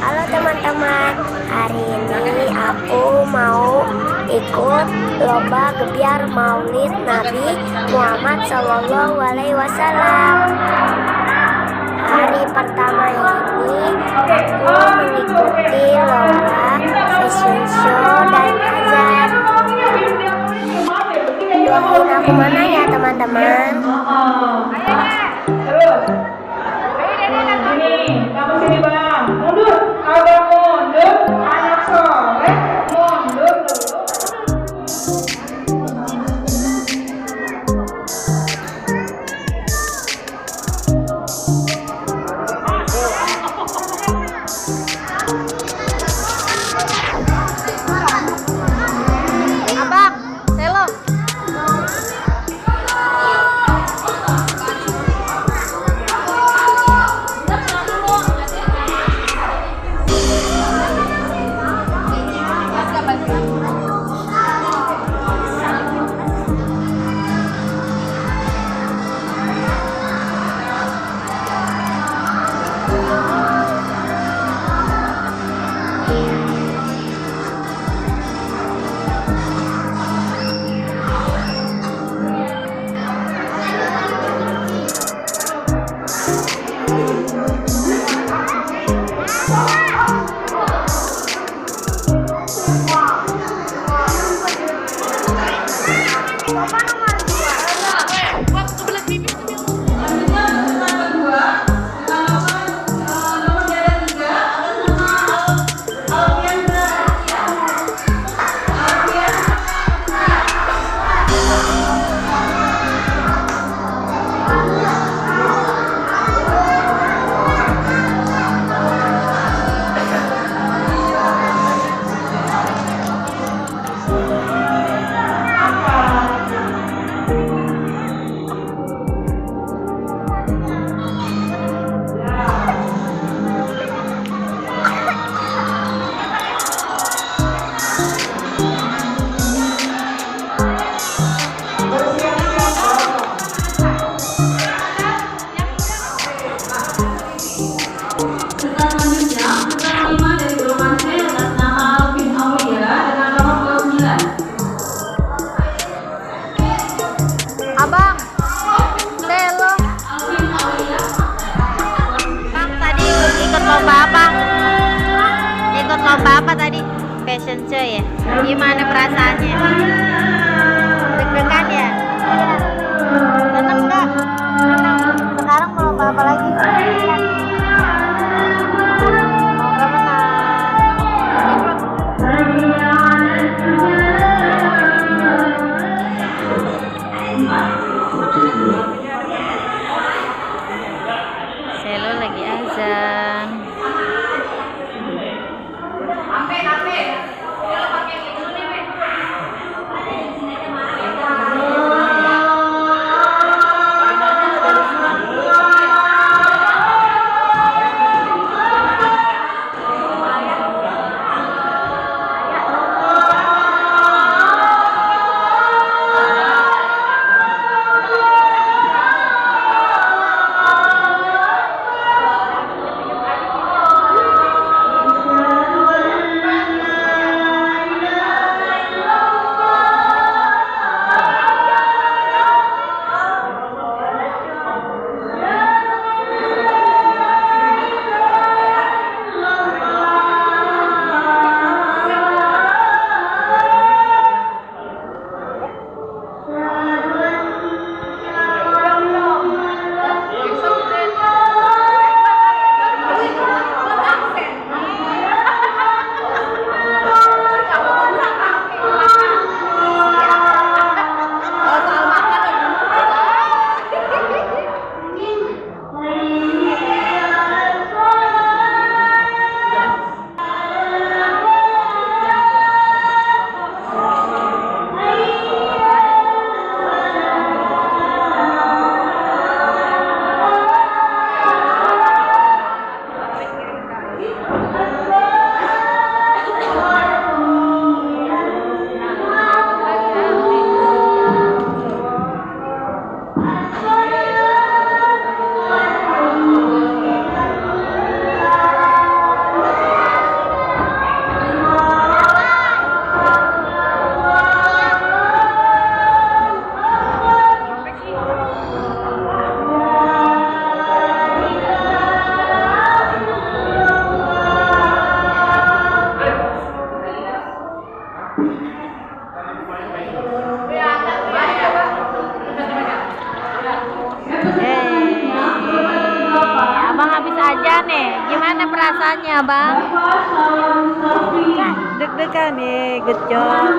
Halo teman-teman, hari ini aku mau ikut lomba gebiar Maulid Nabi Muhammad SAW. Hari pertama ini aku mengikuti lomba fashion show dan azan. Doain aku mana ya teman-teman. Kamu sini bang, mundur, abang mundur, anak soleh, mundur dulu. Abang, selo. Abang, selo. Bang, tadi ikut lomba apa? Ikut lomba apa tadi? Fashion show ya? Gimana perasaannya? Deg-degan ya? Seneng nggak? Sekarang mau lomba apa lagi? Semoga menang. Selo lagi azan. aja nih. Gimana perasaannya, Bang? Deg-degan nih, good job.